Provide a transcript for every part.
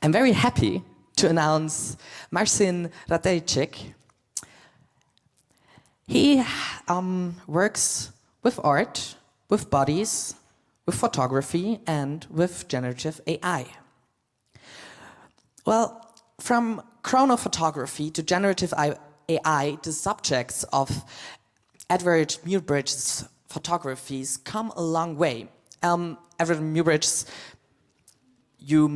I'm very happy to announce Marcin Radejczyk. He works with art, with bodies, with photography, and with generative AI. Well, from chronophotography to generative AI, the subjects of Edward Muybridge's photographies come a long way. Edward Muybridge's, you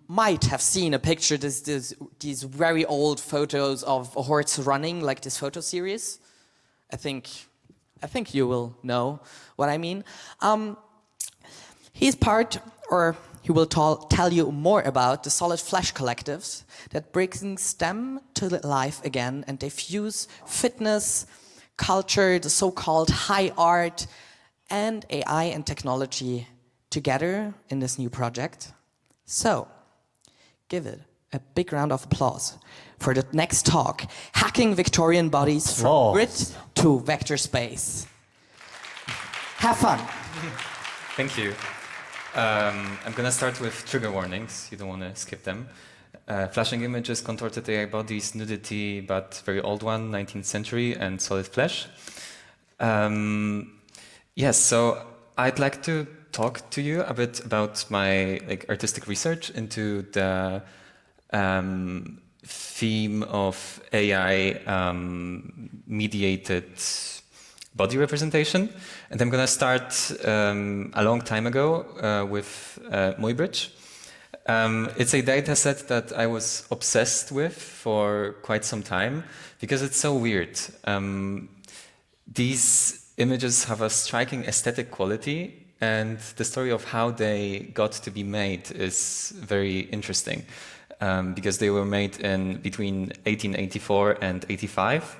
might have seen a picture, these very old photos of a horse running, like this photo series. I think you will know what I mean. He's part, or he will tell you more about the solid flesh collectives that brings them to life again, and they fuse fitness, culture, the so-called high art, and AI and technology together in this new project. So, give it a big round of applause for the next talk, Hacking Victorian Bodies from Grid to Vector Space. Have fun. Thank you. I'm going to start with trigger warnings. You don't want to skip them. Flashing images, contorted AI bodies, nudity, but very old one, 19th century, and solid flesh. Yes, so I'd like to talk to you a bit about my artistic research into the theme of AI mediated body representation. And I'm going to start a long time ago with Muybridge. It's a data set that I was obsessed with for quite some time because it's so weird. These images have a striking aesthetic quality, and the story of how they got to be made is very interesting because they were made in between 1884 and 85.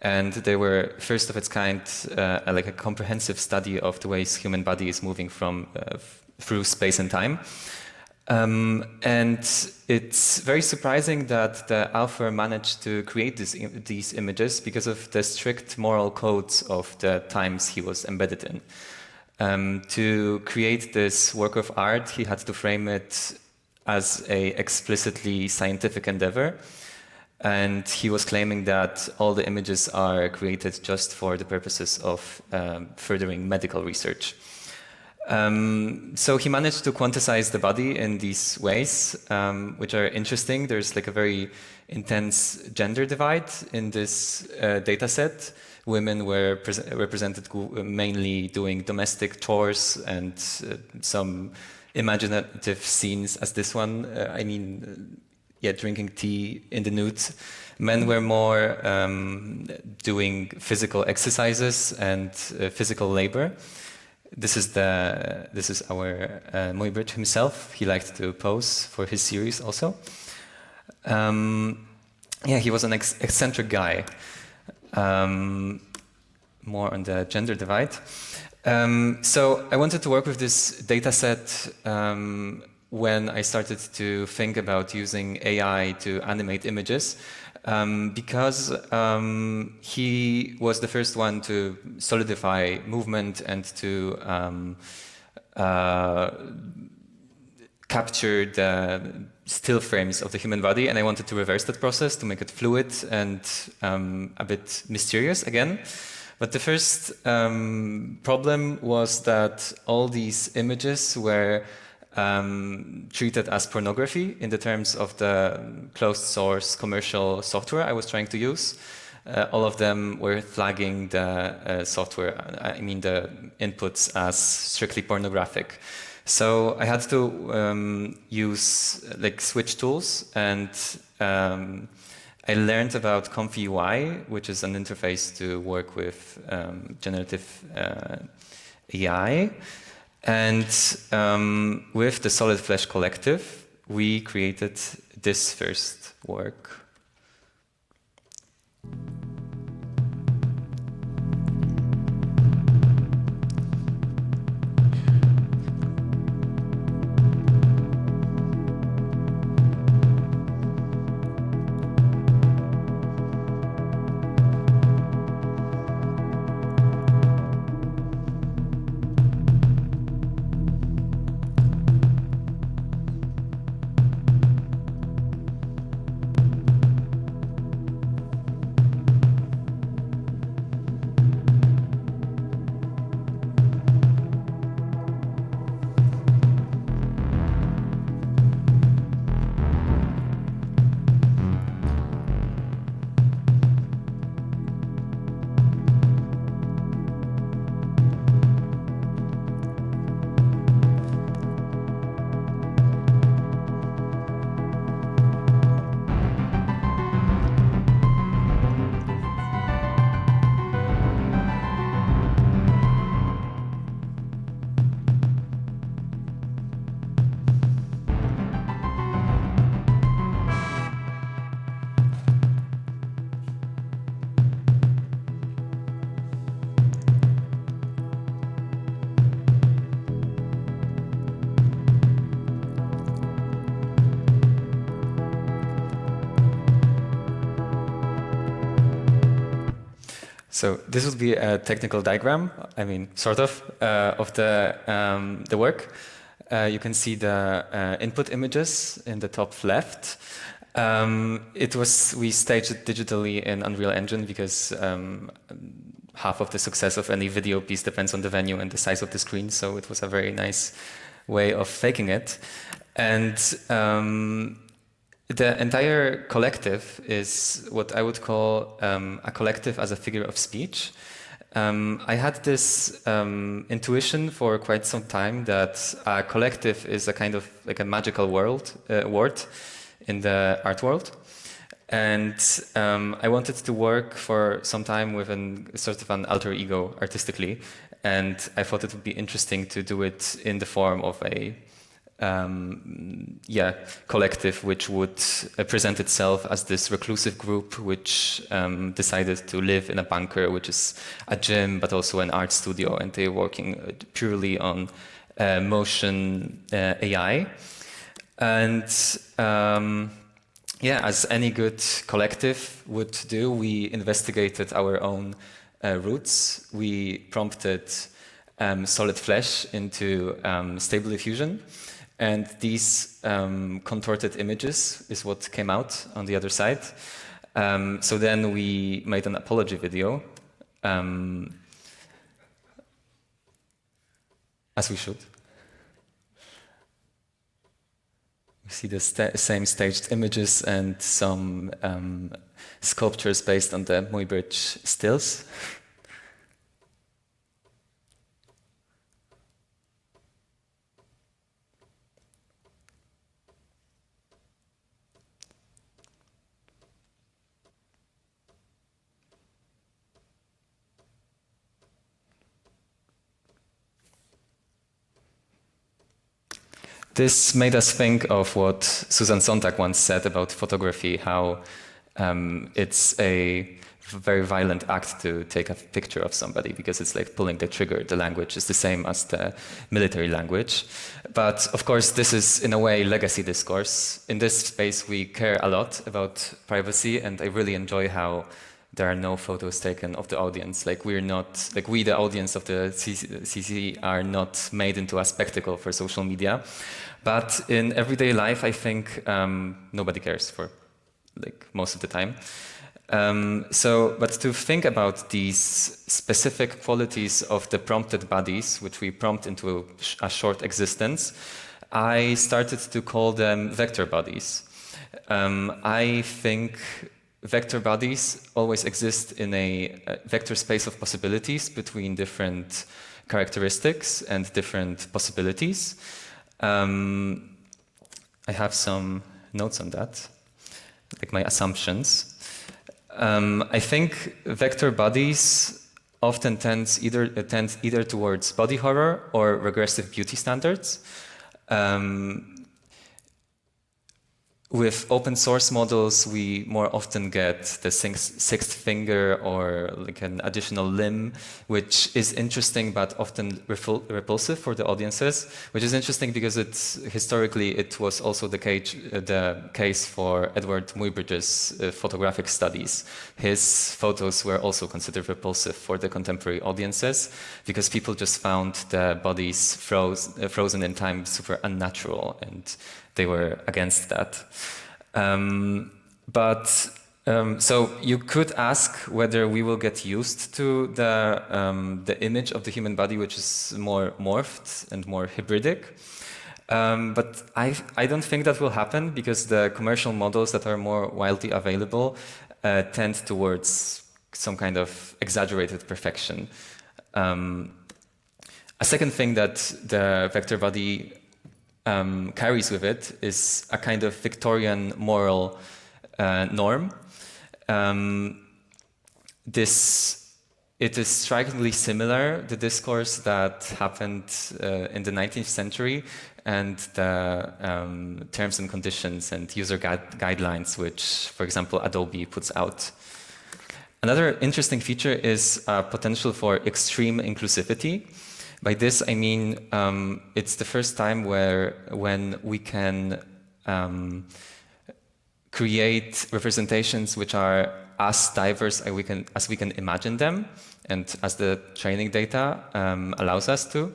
And they were first of its kind, like a comprehensive study of the ways human body is moving from through space and time. And it's very surprising that the author managed to create these images because of the strict moral codes of the times he was embedded in. To create this work of art, he had to frame it as a explicitly scientific endeavor. And he was claiming that all the images are created just for the purposes of furthering medical research. So he managed to quantize the body in these ways, which are interesting. There's like a very intense gender divide in this data set. Women were represented mainly doing domestic chores and some imaginative scenes as this one. Drinking tea in the nude. Men were more doing physical exercises and physical labor. This is our Muybridge himself. He liked to pose for his series also. He was an eccentric guy. More on the gender divide. So I wanted to work with this data set when I started to think about using AI to animate images, because he was the first one to solidify movement and to capture the still frames of the human body, and I wanted to reverse that process to make it fluid and a bit mysterious again. But the first problem was that all these images were treated as pornography in the terms of the closed source commercial software I was trying to use. All of them were flagging the software, the inputs as strictly pornographic. So I had to switch tools, and I learned about Comfy UI, which is an interface to work with generative AI. And with the Solid Flesh Collective, we created this first work. So this would be a technical diagram, I mean, sort of the work. You can see the input images in the top left. We staged it digitally in Unreal Engine because half of the success of any video piece depends on the venue and the size of the screen, so it was a very nice way of faking it. And the entire collective is what I would call a collective as a figure of speech. I had this intuition for quite some time that a collective is a kind of like a magical word in the art world. And I wanted to work for some time with sort of an alter ego artistically. And I thought it would be interesting to do it in the form of a collective which would present itself as this reclusive group which decided to live in a bunker, which is a gym but also an art studio, and they're working purely on motion AI. And as any good collective would do, we investigated our own roots. We prompted solid flesh into stable diffusion. And these contorted images is what came out on the other side. So then we made an apology video, as we should. We see the same staged images and some sculptures based on the Muybridge stills. This made us think of what Susan Sontag once said about photography, how it's a very violent act to take a picture of somebody because it's like pulling the trigger. The language is the same as the military language. But of course, this is in a way legacy discourse. In this space, we care a lot about privacy, and I really enjoy how there are no photos taken of the audience. Like we, the audience of the CC, are not made into a spectacle for social media. But in everyday life, I think nobody cares for most of the time. But to think about these specific qualities of the prompted bodies, which we prompt into a short existence, I started to call them vector bodies. I think vector bodies always exist in a vector space of possibilities between different characteristics and different possibilities. I have some notes on that, like my assumptions. I think vector bodies often tend either towards body horror or regressive beauty standards. With open source models, we more often get the sixth finger or like an additional limb, which is interesting but often repulsive for the audiences. Which is interesting because historically it was also the case for Edward Muybridge's photographic studies. His photos were also considered repulsive for the contemporary audiences because people just found the bodies frozen in time super unnatural, and they were against that. So you could ask whether we will get used to the image of the human body, which is more morphed and more hybridic. But I don't think that will happen because the commercial models that are more widely available tend towards some kind of exaggerated perfection. A second thing that the vector body carries with it is a kind of Victorian moral norm. It is strikingly similar, the discourse that happened in the 19th century and the terms and conditions and user guidelines, which, for example, Adobe puts out. Another interesting feature is potential for extreme inclusivity. By this, I mean it's the first time when we can create representations which are as diverse as we can imagine them, and as the training data allows us to.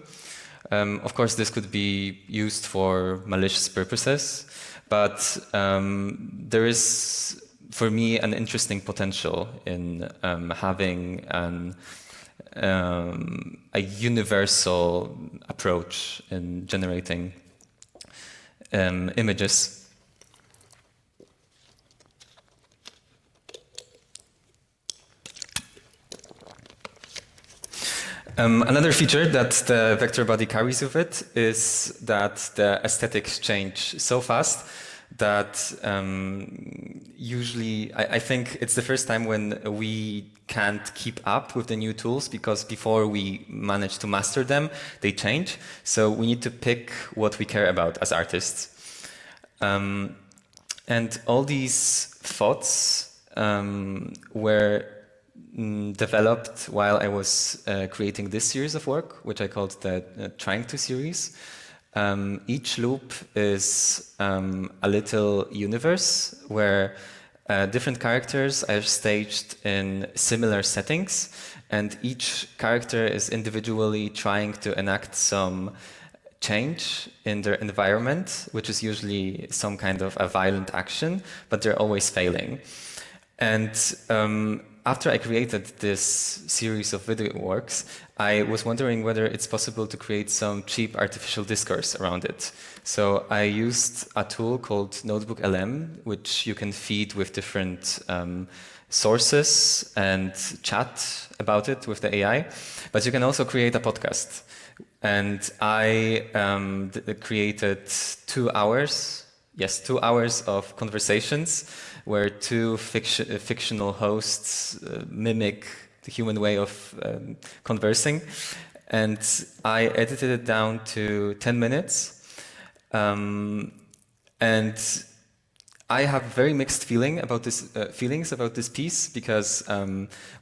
Of course, this could be used for malicious purposes, but there is, for me, an interesting potential in having a universal approach in generating images. Another feature that the vector body carries with it is that the aesthetics change so fast that usually I think it's the first time when we can't keep up with the new tools, because before we manage to master them, they change. So we need to pick what we care about as artists. And all these thoughts were developed while I was creating this series of work, which I called the Trying to series. Each loop is a little universe where different characters are staged in similar settings, and each character is individually trying to enact some change in their environment, which is usually some kind of a violent action, but they're always failing. And after I created this series of video works, I was wondering whether it's possible to create some cheap artificial discourse around it. So I used a tool called Notebook LM, which you can feed with different sources and chat about it with the AI. But you can also create a podcast. And I created 2 hours. Yes, 2 hours of conversations where two fictional hosts mimic the human way of conversing. And I edited it down to 10 minutes. And I have very mixed feelings about this piece, because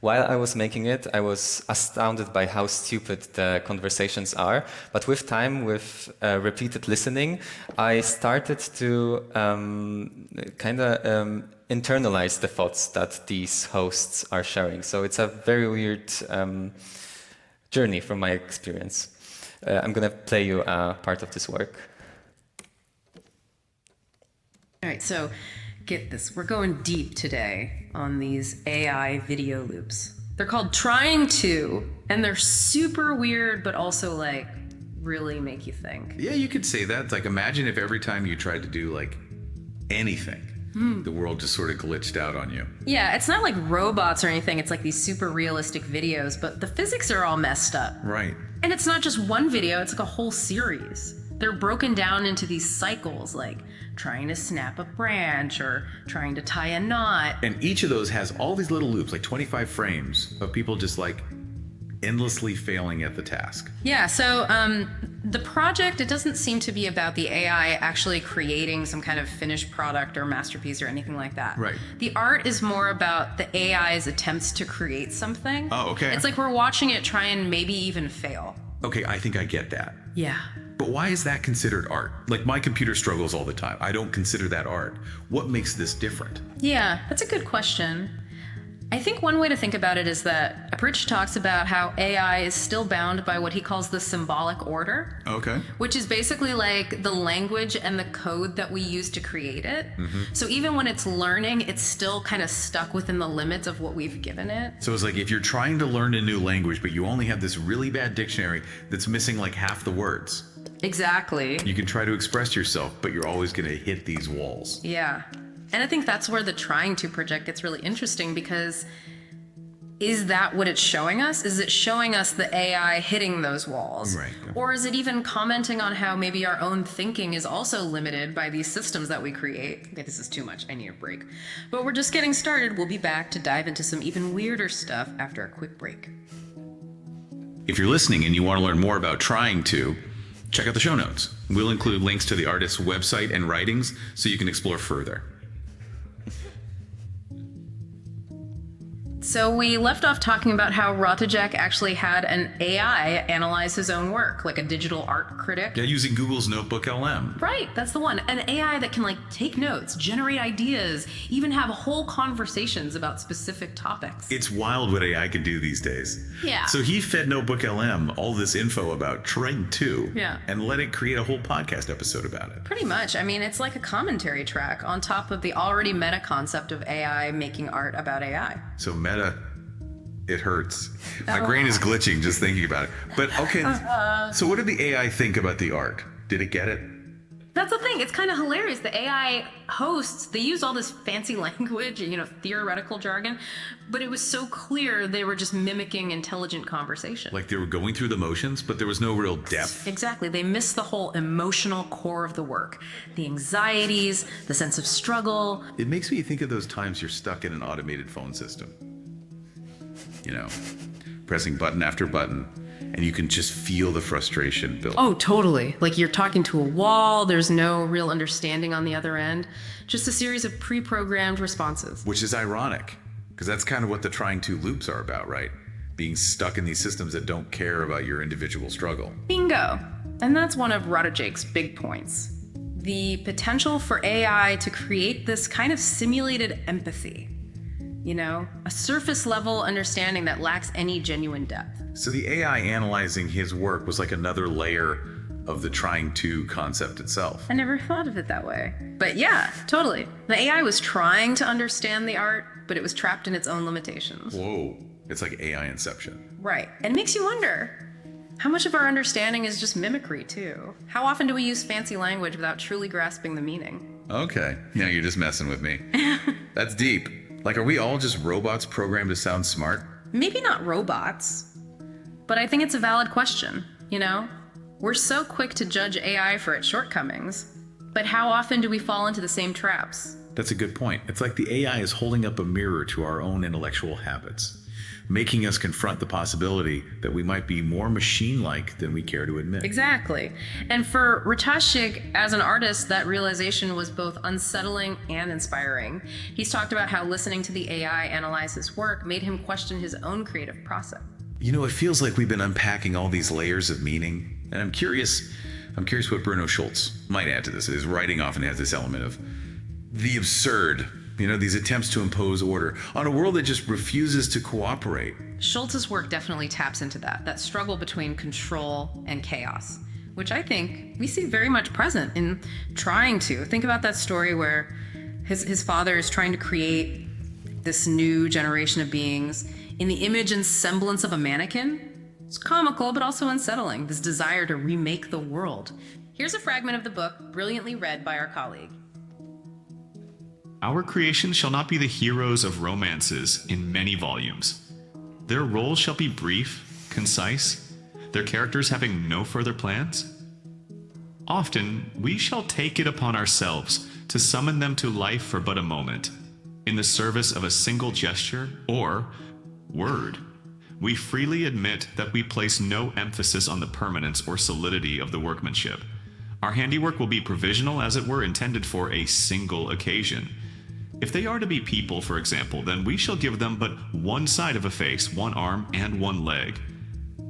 while I was making it, I was astounded by how stupid the conversations are. But with time, with repeated listening, I started to kind of internalize the thoughts that these hosts are sharing. So it's a very weird journey from my experience. I'm going to play you a part of this work. All right, so get this. We're going deep today on these AI video loops. They're called Trying To, and they're super weird, but also like really make you think. Yeah, you could say that. It's like, imagine if every time you tried to do like anything, the world just sort of glitched out on you. Yeah, it's not like robots or anything. It's like these super realistic videos, but the physics are all messed up. Right. And it's not just one video, it's like a whole series. They're broken down into these cycles, like trying to snap a branch or trying to tie a knot. And each of those has all these little loops, like 25 frames of people just like endlessly failing at the task. Yeah, so the project, it doesn't seem to be about the AI actually creating some kind of finished product or masterpiece or anything like that. Right. The art is more about the AI's attempts to create something. Oh, okay. It's like we're watching it try and maybe even fail. Okay, I think I get that. Yeah. But why is that considered art? Like, my computer struggles all the time. I don't consider that art. What makes this different? Yeah, that's a good question. I think one way to think about it is that Muybridge talks about how AI is still bound by what he calls the symbolic order. Okay. Which is basically like the language and the code that we use to create it. So even when it's learning, it's still kind of stuck within the limits of what we've given it. So it's like if you're trying to learn a new language, but you only have this really bad dictionary that's missing like half the words. Exactly. You can try to express yourself, but you're always going to hit these walls. Yeah. And I think that's where the Trying To project gets really interesting, because is that what it's showing us? Is it showing us the AI hitting those walls? Right. Or is it even commenting on how maybe our own thinking is also limited by these systems that we create? Okay, this is too much. I need a break. But we're just getting started. We'll be back to dive into some even weirder stuff after a quick break. If you're listening and you want to learn more about Trying To, check out the show notes. We'll include links to the artist's website and writings so you can explore further. So we left off talking about how Rotajek actually had an AI analyze his own work, like a digital art critic. Yeah, using Google's Notebook LM. Right, that's the one. An AI that can like take notes, generate ideas, even have whole conversations about specific topics. It's wild what AI can do these days. Yeah. So he fed Notebook LM all this info about Trying To, Yeah. and let it create a whole podcast episode about it. Pretty much. I mean, it's like a commentary track on top of the already meta concept of AI making art about AI. So meta, it hurts. My brain is glitching just thinking about it. But okay, so what did the AI think about the art? Did it get it? That's the thing. It's kind of hilarious. The AI hosts, they use all this fancy language, theoretical jargon, but it was so clear they were just mimicking intelligent conversation. Like they were going through the motions, but there was no real depth. Exactly. They missed the whole emotional core of the work. The anxieties, the sense of struggle. It makes me think of those times you're stuck in an automated phone system. Pressing button after button, and you can just feel the frustration build. Oh, totally. Like you're talking to a wall, there's no real understanding on the other end. Just a series of pre-programmed responses. Which is ironic, because that's kind of what the Trying To loops are about, right? Being stuck in these systems that don't care about your individual struggle. Bingo. And that's one of Rotajek's big points. The potential for AI to create this kind of simulated empathy. A surface level understanding that lacks any genuine depth. So the AI analyzing his work was like another layer of the Trying To concept itself. I never thought of it that way. But yeah, totally. The AI was trying to understand the art, but it was trapped in its own limitations. Whoa, it's like AI inception. Right. And it makes you wonder, how much of our understanding is just mimicry, too? How often do we use fancy language without truly grasping the meaning? Okay, you're just messing with me. That's deep. Like, are we all just robots programmed to sound smart? Maybe not robots, but I think it's a valid question, We're so quick to judge AI for its shortcomings, but how often do we fall into the same traps? That's a good point. It's like the AI is holding up a mirror to our own intellectual habits, making us confront the possibility that we might be more machine-like than we care to admit. Exactly. And for Rotajek, as an artist, that realization was both unsettling and inspiring. He's talked about how listening to the AI analyze his work made him question his own creative process. It feels like we've been unpacking all these layers of meaning, and I'm curious what Bruno Schulz might add to this. His writing often has this element of the absurd, these attempts to impose order on a world that just refuses to cooperate. Schultz's work definitely taps into that struggle between control and chaos, which I think we see very much present in Trying To. Think about that story where his father is trying to create this new generation of beings in the image and semblance of a mannequin. It's comical, but also unsettling, this desire to remake the world. Here's a fragment of the book, brilliantly read by our colleague. Our creation shall not be the heroes of romances in many volumes. Their role shall be brief, concise, their characters having no further plans. Often, we shall take it upon ourselves to summon them to life for but a moment, in the service of a single gesture or word. We freely admit that we place no emphasis on the permanence or solidity of the workmanship. Our handiwork will be provisional, as it were, intended for a single occasion. If they are to be people, for example, then we shall give them but one side of a face, one arm, and one leg,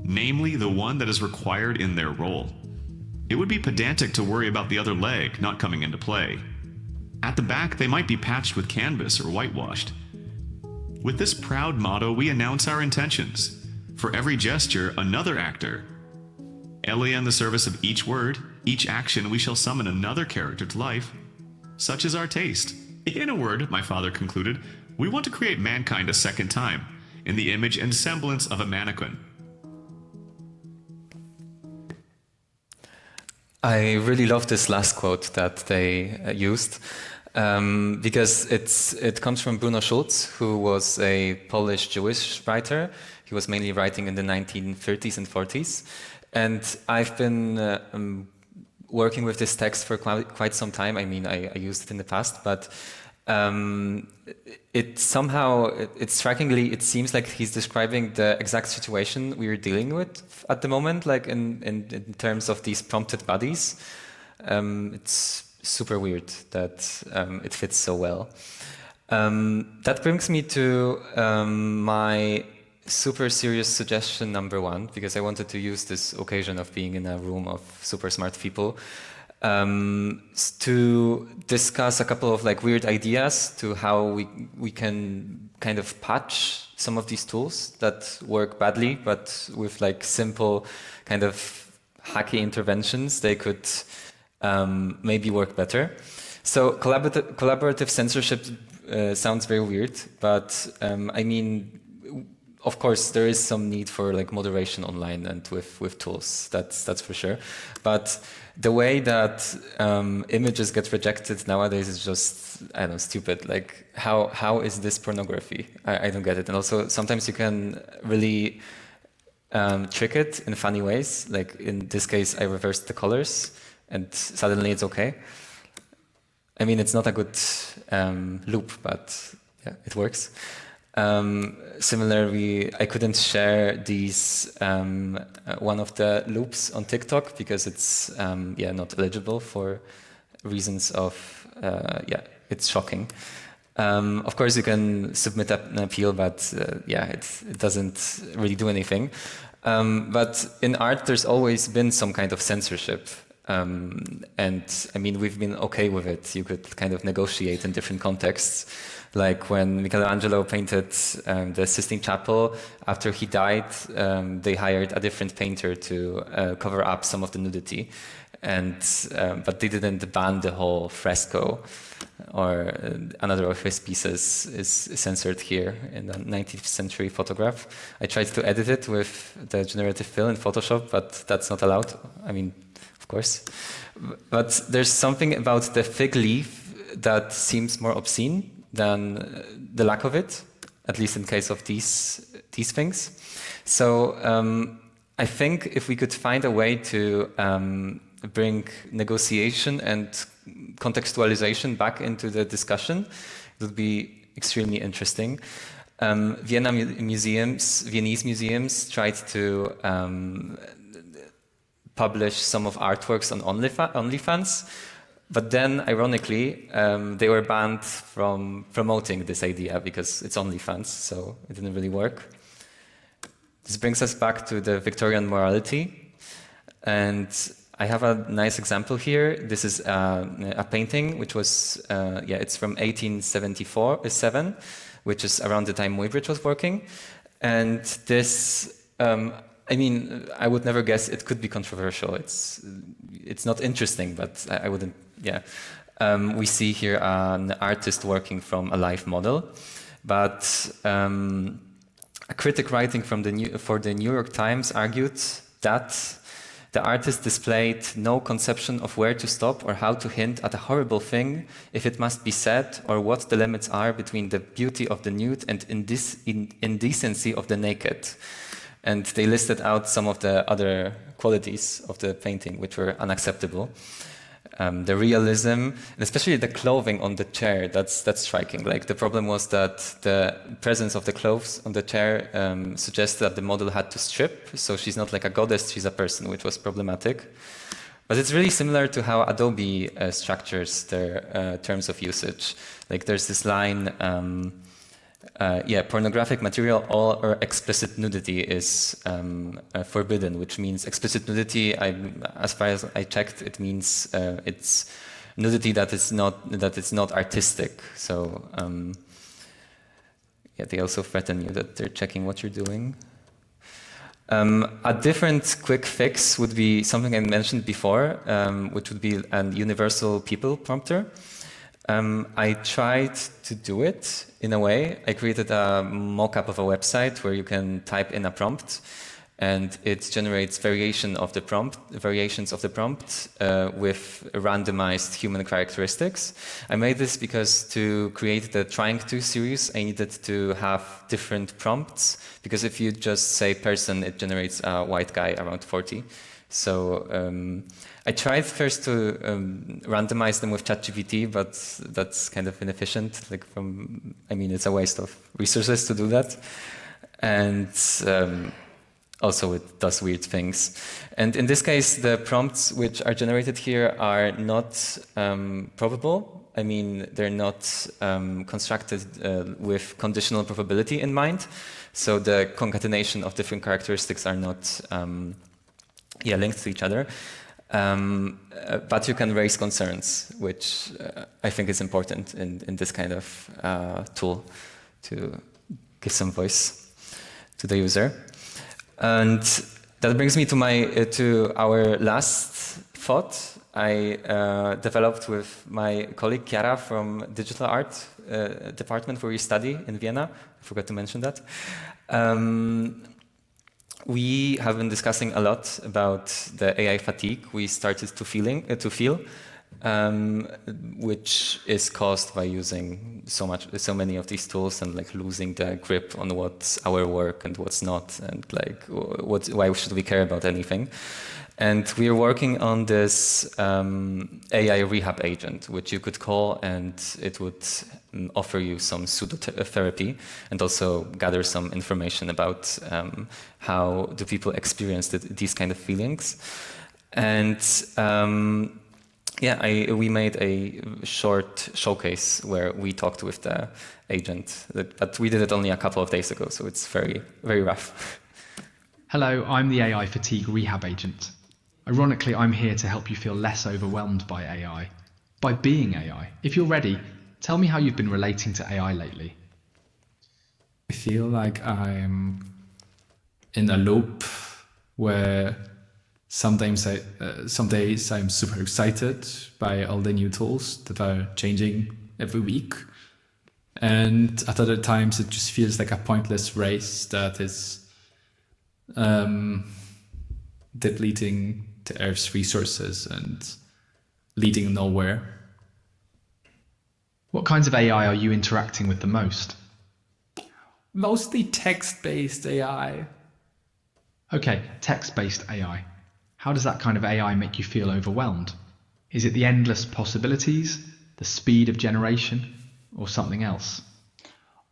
namely the one that is required in their role. It would be pedantic to worry about the other leg not coming into play. At the back, they might be patched with canvas or whitewashed. With this proud motto, we announce our intentions. For every gesture, another actor. Elia in the service of each word, each action, we shall summon another character to life. Such is our taste. In a word, my father concluded, we want to create mankind a second time, in the image and semblance of a mannequin. I really love this last quote that they used, because it comes from Bruno Schulz, who was a Polish Jewish writer. He was mainly writing in the 1930s and 40s. And I've been working with this text for quite some time. I mean, I used it in the past, but it strikingly, it seems like he's describing the exact situation we are dealing with at the moment, like in terms of these prompted bodies. It's super weird that it fits so well. That brings me to my super serious suggestion number one, because I wanted to use this occasion of being in a room of super smart people to discuss a couple of like weird ideas to how we can kind of patch some of these tools that work badly, but with like simple kind of hacky interventions, they could maybe work better. So collaborative censorship sounds very weird, but I mean, of course, there is some need for like moderation online and with tools. That's for sure. But the way that images get rejected nowadays is just, I don't know, stupid. Like how is this pornography? I don't get it. And also sometimes you can really trick it in funny ways. Like in this case, I reversed the colors and suddenly it's okay. I mean, it's not a good loop, but yeah, it works. Similarly, I couldn't share these one of the loops on TikTok because it's not eligible for reasons of it's shocking. Of course, you can submit an appeal, but it doesn't really do anything. But in art, there's always been some kind of censorship. And I mean, we've been okay with it. You could kind of negotiate in different contexts. Like when Michelangelo painted the Sistine Chapel, after he died, they hired a different painter to cover up some of the nudity. But they didn't ban the whole fresco, or another of his pieces is censored here in the 19th century photograph. I tried to edit it with the generative fill in Photoshop, but that's not allowed. I mean, of course. But there's something about the fig leaf that seems more obscene than the lack of it, at least in case of these things. So I think if we could find a way to bring negotiation and contextualization back into the discussion, it would be extremely interesting. Viennese museums tried to publish some of artworks on OnlyFans, but then, ironically, they were banned from promoting this idea because it's OnlyFans, so it didn't really work. This brings us back to the Victorian morality, and I have a nice example here. This is a painting which was, it's from 1874-7, which is around the time Muybridge was working, and this. I mean, I would never guess it could be controversial. It's not interesting, but I wouldn't. Yeah, we see here an artist working from a live model, but a critic writing for the New York Times argued that the artist displayed no conception of where to stop or how to hint at a horrible thing, if it must be said, or what the limits are between the beauty of the nude and indecency of the naked. And they listed out some of the other qualities of the painting which were unacceptable. The realism, and especially the clothing on the chair, that's striking. Like the problem was that the presence of the clothes on the chair suggests that the model had to strip, so she's not like a goddess, she's a person, which was problematic. But it's really similar to how Adobe structures their terms of usage. Like there's this line, pornographic material or explicit nudity is forbidden, which means explicit nudity, as far as I checked, it means it's nudity that is not artistic. So they also threaten you that they're checking what you're doing. A different quick fix would be something I mentioned before, which would be a universal people prompter. I tried to do it in a way. I created a mock-up of a website where you can type in a prompt and it generates variations of the prompt with randomized human characteristics. I made this because to create the Trying To series, I needed to have different prompts, because if you just say person, it generates a white guy around 40. So I tried first to randomize them with ChatGPT, but that's kind of inefficient. It's a waste of resources to do that. And also it does weird things. And in this case, the prompts which are generated here are not probable. I mean, they're not constructed with conditional probability in mind. So the concatenation of different characteristics are not linked to each other. But you can raise concerns, which I think is important in this kind of tool to give some voice to the user. And that brings me to our last thought. I developed with my colleague Chiara from digital art department where we study in Vienna. I forgot to mention that. We have been discussing a lot about the AI fatigue we started to feel, which is caused by using so many of these tools and like losing the grip on what's our work and what's not, and like why should we care about anything. And we are working on this AI rehab agent, which you could call, and it would offer you some pseudo-therapy and also gather some information about how do people experience these kind of feelings. And we made a short showcase where we talked with the agent, but we did it only a couple of days ago, so it's very, very rough. Hello, I'm the AI fatigue rehab agent. Ironically, I'm here to help you feel less overwhelmed by AI, by being AI. If you're ready, tell me how you've been relating to AI lately. I feel like I'm in a loop where some days I'm super excited by all the new tools that are changing every week. And at other times it just feels like a pointless race that is depleting the Earth's resources and leading nowhere. What kinds of AI are you interacting with the most? Mostly text-based AI. Okay, text-based AI. How does that kind of AI make you feel overwhelmed? Is it the endless possibilities, the speed of generation, or something else?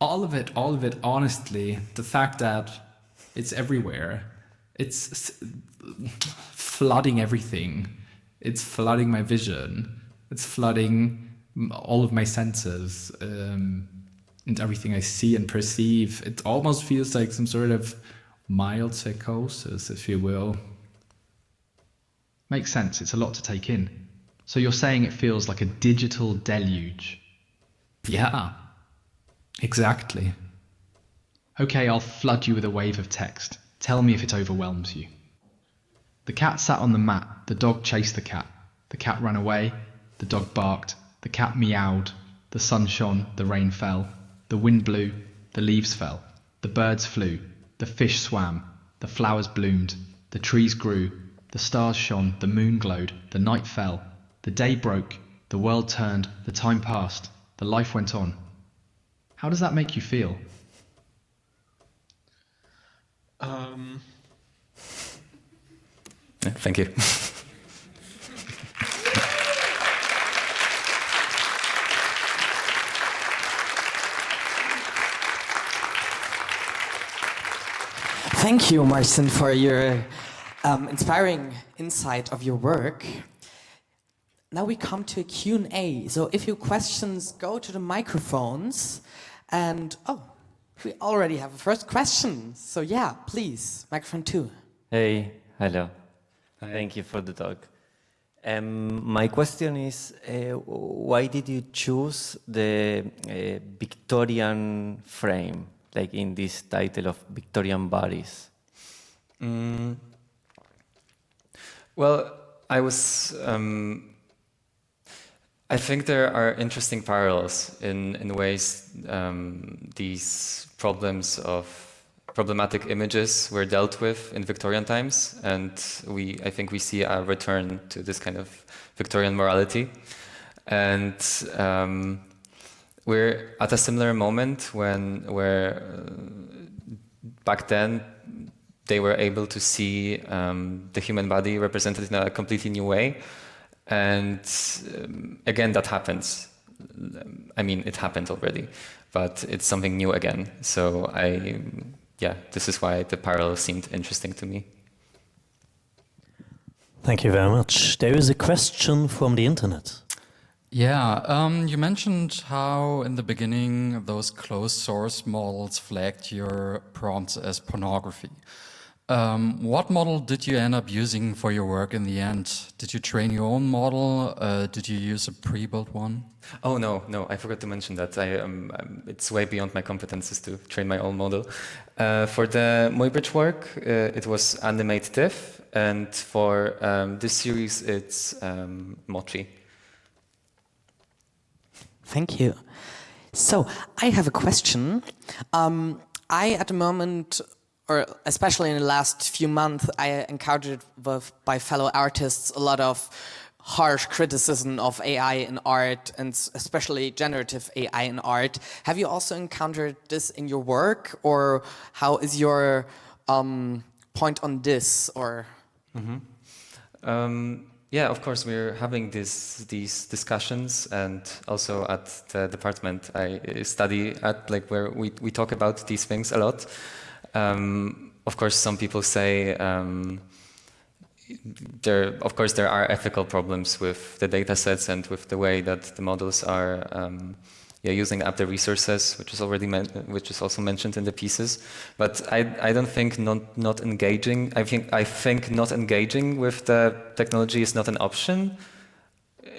All of it, honestly. The fact that it's everywhere. It's flooding everything. It's flooding my vision. It's flooding all of my senses and everything I see and perceive. It almost feels like some sort of mild psychosis, if you will. Makes sense. It's a lot to take in. So you're saying it feels like a digital deluge? Yeah, exactly. Okay, I'll flood you with a wave of text. Tell me if it overwhelms you. The cat sat on the mat, the dog chased the cat ran away, the dog barked, the cat meowed, the sun shone, the rain fell, the wind blew, the leaves fell, the birds flew, the fish swam, the flowers bloomed, the trees grew, the stars shone, the moon glowed, the night fell, the day broke, the world turned, the time passed, the life went on. How does that make you feel? Thank you. Thank you, Marcin, for your inspiring insight of your work. Now we come to a Q&A. So if you have questions, go to the microphones. And, we already have a first question. So yeah, please, microphone 2. Hey, hello. Thank you for the talk. My question is, why did you choose the Victorian frame, like in this title of Victorian bodies? Well, I think there are interesting parallels in ways these problems of problematic images were dealt with in Victorian times, and I think we see a return to this kind of Victorian morality. And we're at a similar moment where back then they were able to see the human body represented in a completely new way. And again, that happens. I mean, it happened already, but it's something new again. So this is why the parallel seemed interesting to me. Thank you very much. There is a question from the internet. Yeah, you mentioned how in the beginning those closed source models flagged your prompts as pornography. What model did you end up using for your work in the end? Did you train your own model? Did you use a pre-built one? Oh no, I forgot to mention that. It's way beyond my competences to train my own model. For the Muybridge work, it was animative, and for this series, it's Mochi. Thank you. So I have a question. I, at the moment, or especially in the last few months, I encountered by fellow artists a lot of harsh criticism of AI in art, and especially generative AI in art. Have you also encountered this in your work, or how is your point on this? Or yeah, of course, we're having these discussions, and also at the department I study at, like where we talk about these things a lot. Of course, some people say there are ethical problems with the data sets and with the way that the models are using up the resources, which is also mentioned in the pieces. But I don't think not engaging. I think not engaging with the technology is not an option.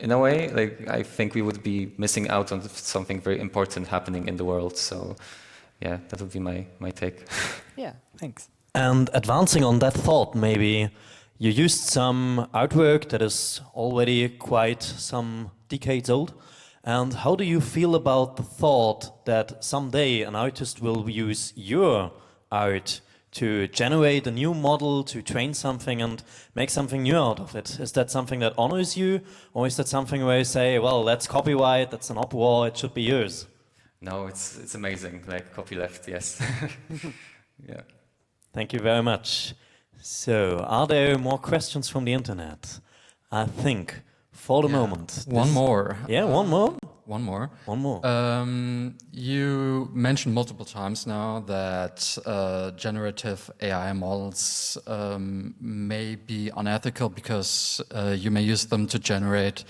In a way, like I think we would be missing out on something very important happening in the world. So, yeah, that would be my take. yeah, thanks. And advancing on that thought, maybe you used some artwork that is already quite some decades old. And how do you feel about the thought that someday an artist will use your art to generate a new model, to train something and make something new out of it? Is that something that honors you, or is that something where you say, well, that's copyright, that's an uproar, it should be yours? No, it's amazing, like copyleft, yes. Yeah. Thank you very much. So, are there more questions from the internet? I think for the moment. One more. Yeah, one more? One more. One more. You mentioned multiple times now that generative AI models may be unethical because you may use them to generate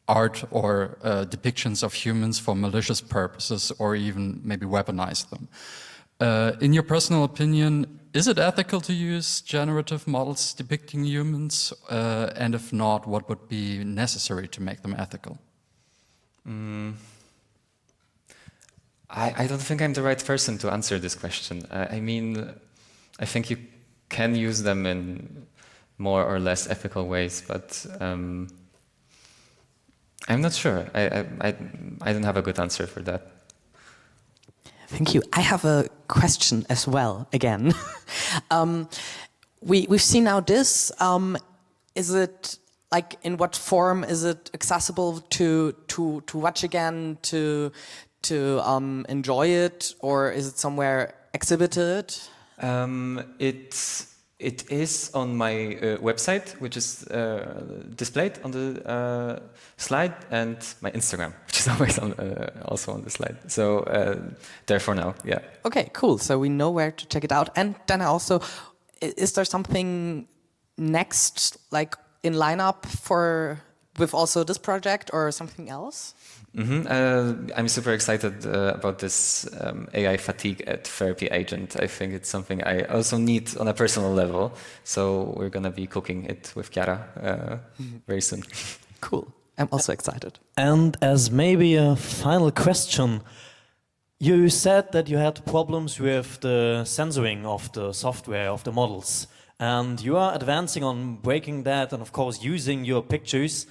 art or depictions of humans for malicious purposes, or even maybe weaponize them. In your personal opinion, is it ethical to use generative models depicting humans? And if not, what would be necessary to make them ethical? I don't think I'm the right person to answer this question. I mean, I think you can use them in more or less ethical ways, but I'm not sure. I don't have a good answer for that. Thank you. I have a question as well, again. We've seen now this. Is it, like, in what form is it accessible to watch again, to enjoy it, or is it somewhere exhibited? It is on my website, which is displayed on the slide, and my Instagram, which is always also on the slide. So there for now, yeah. Okay, cool. So we know where to check it out. And then also, is there something next, like in lineup with also this project or something else? I'm super excited about this AI fatigue at therapy agent. I think it's something I also need on a personal level. So we're going to be cooking it with Chiara very soon. Cool. I'm also excited. And as maybe a final question, you said that you had problems with the censoring of the software, of the models. And you are advancing on breaking that and, of course, using your pictures.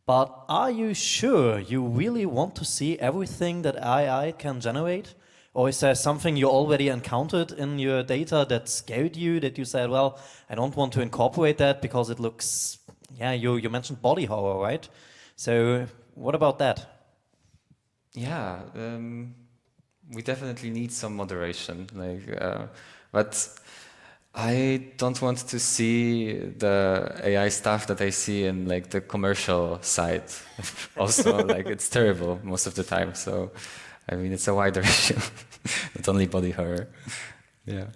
But are you sure you really want to see everything that AI can generate? Or is there something you already encountered in your data that scared you, that you said, well, I don't want to incorporate that because it looks, yeah, you mentioned body horror, right? So what about that? Yeah, we definitely need some moderation. But I don't want to see the AI stuff that I see in like the commercial side. Also, like it's terrible most of the time. So, I mean, it's a wider issue, not only body horror. Yeah.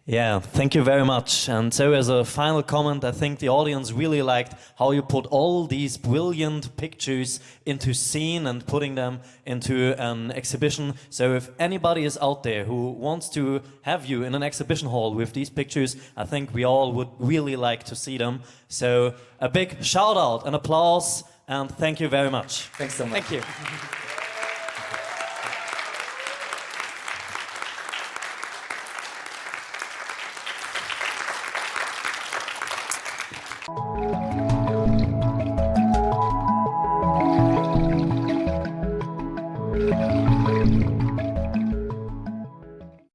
Yeah, thank you very much. And so as a final comment, I think the audience really liked how you put all these brilliant pictures into scene and putting them into an exhibition. So if anybody is out there who wants to have you in an exhibition hall with these pictures, I think we all would really like to see them. So a big shout out and applause, and thank you very much. Thanks so much. Thank you.